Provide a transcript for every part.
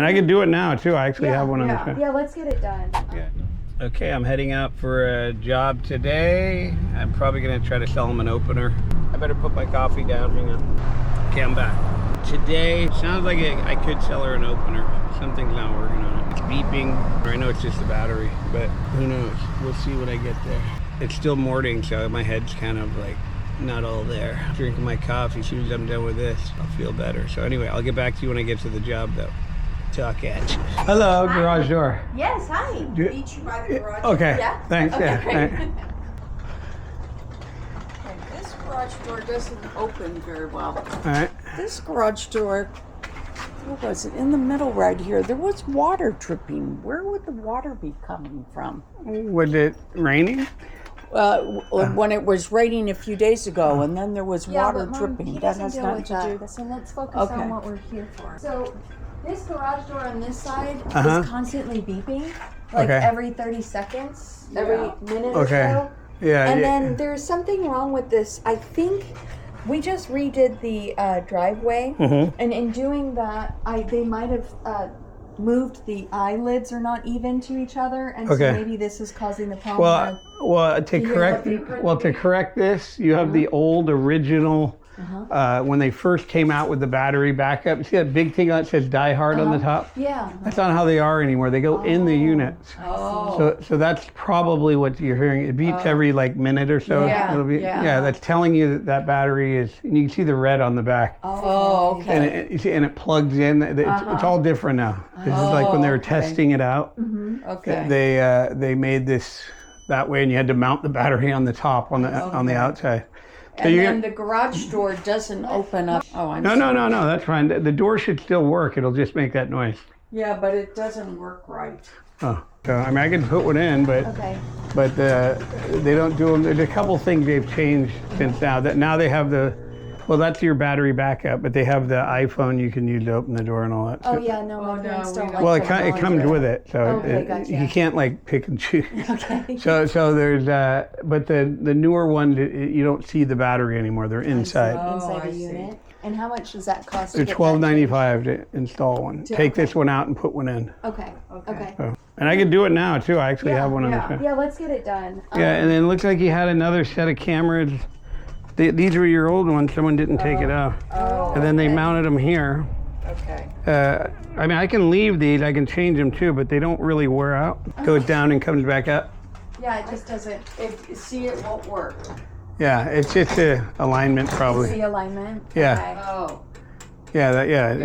And I can do it now too. I actually have one on the phone. Yeah, let's get it done. Yeah. Okay, I'm heading out for a job today. I'm probably gonna try to sell them an opener. I better put my coffee down, hang on. Okay, I'm back. Today, sounds like I could sell her an opener. Something's not working on it. It's beeping. I know it's just the battery, but who knows? We'll see when I get there. It's still morning, so my head's kind of like not all there. Drinking my coffee. As soon as I'm done with this, I'll feel better. So anyway, I'll get back to you when I get to the job though. Talk at you. Hello, garage door. Yes, hi. Meet you by the garage. Okay, Yeah? thanks. Okay, Yeah. great. Okay, this garage door doesn't open very well. All right. This garage door, what was it? In the middle right here, there was water dripping. Where would the water be coming from? Was it raining? When it was raining a few days ago, and then there was water but Mom, dripping. he That doesn't has deal nothing with to that. do with this. So let's focus Okay. on what we're here for. So this garage door on this side Uh-huh. is constantly beeping, like Okay. every 30 seconds, every minute or Okay. so. Yeah. And yeah. then there's something wrong with this. I think we just redid the driveway, and in doing that, they might have moved the eyelids are not even to each other, and Okay. so maybe this is causing the problem. Well, to correct this, you have the old original. When they first came out with the battery backup, see that big thing that says "Die Hard" on the top? Yeah. That's not how they are anymore. They go in the units. Oh. So that's probably what you're hearing. It beeps every like minute or so. Yeah, It'll be, yeah. that's telling you that battery is. And you can see the red on the back. Oh, okay. And it plugs in. It's all different now. This is like when they were testing it out. Okay. They made this that way, and you had to mount the battery on the top on the outside. So And then the garage door doesn't open up. Oh, I'm sorry. No. That's fine. The door should still work. It'll just make that noise. Yeah, but it doesn't work right. Oh, so I mean, I can put one in, but Okay. they don't do them. There's a couple things they've changed since now. That now they have the. Well, that's your battery backup, but they have the iPhone you can use to open the door and all that. Oh yeah, no, my parents don't like Well, it technology. comes with it, so Okay, gotcha. you can't like pick and choose. Okay. So there's but the newer ones you don't see the battery anymore. They're inside. Inside I the see. unit. And how much does that cost? They're to get that $12.95 to install one. Take this one out and put one in. changed? Okay. Okay. So, and I can do it now too. I actually have one on the phone. Yeah, let's get it done. Yeah, and then it looks like you had another set of cameras. These were your old ones. Someone didn't take it out. Oh, And then they mounted them here. okay. I mean, I can leave these. I can change them too, but they don't really wear out. Goes down and comes back up. Yeah, it just doesn't. See, it won't work. Yeah, it's just a alignment probably. The alignment. Yeah. Okay. Oh. Yeah,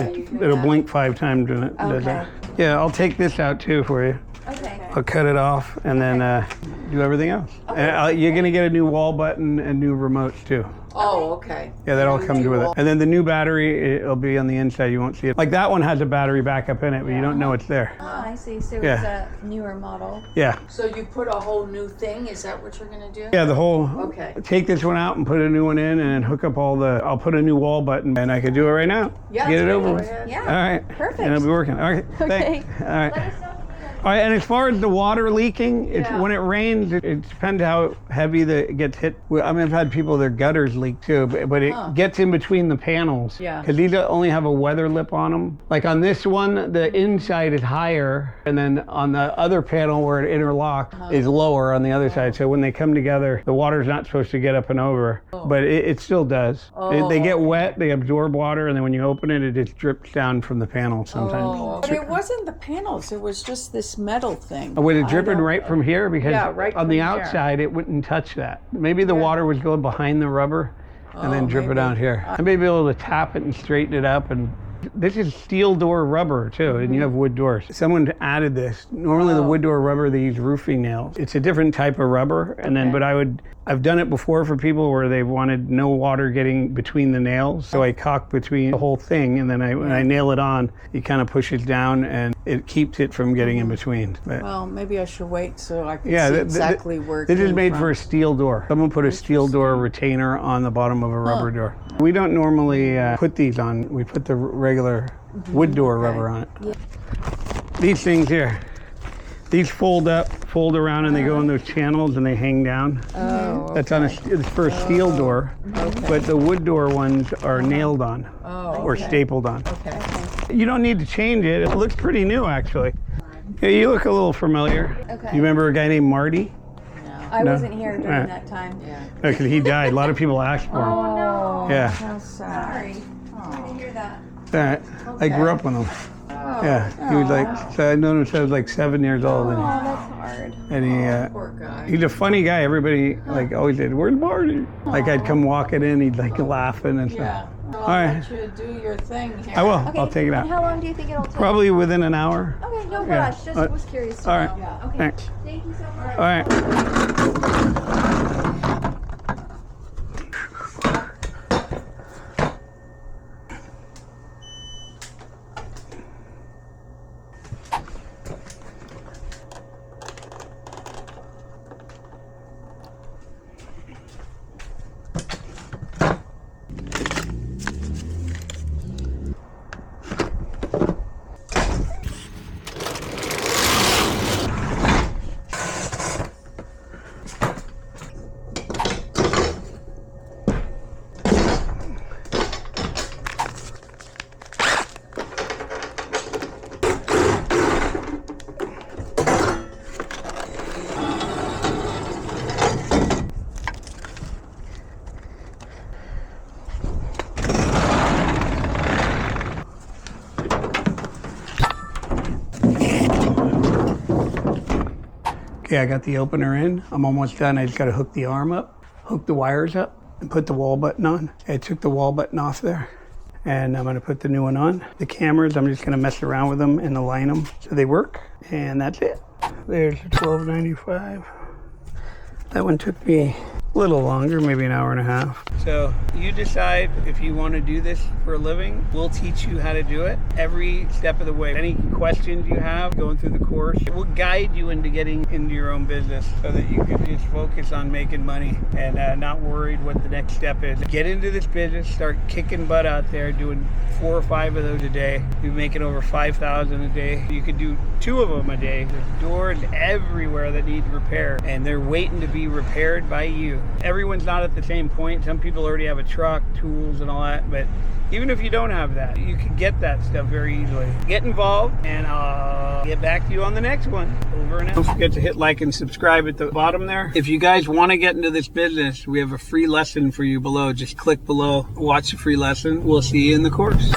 you can it'll have- blink 5 times when it does that. Yeah, I'll take this out too for you. Okay. I'll cut it off and then do everything else. And you're gonna get a new wall button and new remotes too. Oh, okay. Yeah, that all comes with it. And then the new battery, it'll be on the inside. You won't see it. Like that one has a battery backup in it, but you don't know it's there. Oh, I see. So Yeah. it's a newer model. Yeah. So you put a whole new thing? Is that what you're going to do? Yeah, the whole. Okay. Take this one out and put a new one in, and then hook up all the. I'll put a new wall button, and I can do it right now. Yeah, Get it go over with. ahead. Yeah. All right. Perfect. And it'll be working. All right. Okay. Thanks. All right. Let us know. All right, and as far as the water leaking, it's, Yeah. when it rains, it depends how heavy it gets hit. I mean, I've had people, their gutters leak too, but it gets in between the panels. Yeah. Because these only have a weather lip on them. Like on this one, the inside is higher, and then on the other panel where it interlocks is lower on the other side. So when they come together, the water's not supposed to get up and over, but it still does. They get wet, they absorb water, and then when you open it, it just drips down from the panel sometimes. But it wasn't the panels. It was just this metal thing. Was it dripping right from here? Because Yeah, right on the from here. outside, it wouldn't touch that. Maybe the water was going behind the rubber and then drip it maybe. out here. I may be able to tap it and straighten it up. And this is steel door rubber too, and you have wood doors. Someone added this. Normally the wood door rubber, they use roofing nails. It's a different type of rubber. And then, but I've done it before for people where they've wanted no water getting between the nails. So I caulk between the whole thing, and then when I nail it on, you kind of push it down and it keeps it from getting in between. But, Well, maybe I should wait so I can yeah, see exactly where it this is came made from. for a steel door. Someone put a steel door retainer on the bottom of a rubber door. We don't normally put these on. We put the regular wood door rubber on it. These things here, These fold up, fold around, and they go in those channels and they hang down. Oh, That's on it's for a steel door, but the wood door ones are nailed on or stapled on. okay. You don't need to change it. It looks pretty new, actually. Yeah, you look a little familiar. Okay. You remember a guy named Marty? I No. wasn't here during Yeah. that time. Yeah. Because he died. A lot of people asked for him. Oh no. Yeah. How sad. Sorry. Sorry to hear that. That, I grew up with him. Yeah, he was like, so I known him since I was like 7 years old. Oh, And that's hard. Poor guy. he's a funny guy. Everybody like always said, "Where's Marty?" Like I'd come walking in, he'd like laughing and stuff. Yeah. Well, All right. I'll let you do your thing here. I will. Okay. I'll take it And out. how long do you think it'll take? Probably within an hour. Okay, no Yeah. rush. Just All right. was curious to All right. know. Yeah. Okay. Thanks. Thank you so much. All right. Okay, I got the opener in. I'm almost done. I just got to hook the arm up, hook the wires up, and put the wall button on. I took the wall button off there, and I'm going to put the new one on. The cameras, I'm just going to mess around with them and align them so they work, and that's it. There's the $12.95. That one took me a little longer, maybe an hour and a half. So you decide if you want to do this for a living. We'll teach you how to do it every step of the way. Any questions you have going through the course, we'll guide you into getting into your own business so that you can just focus on making money and not worried what the next step is. Get into this business, start kicking butt out there, doing 4 or 5 of those a day. You're making over 5,000 a day. You could do 2 of them a day. There's doors everywhere that need repair, and they're waiting to be repaired by you. Everyone's not at the same point. Some people already have a truck, tools, and all that, but even if you don't have that, you can get that stuff very easily. Get involved, and I'll get back to you on the next one. Over and out. Don't forget to hit like and subscribe at the bottom there. If you guys want to get into this business, we have a free lesson for you below. Just click below, watch the free lesson. We'll see you in the course.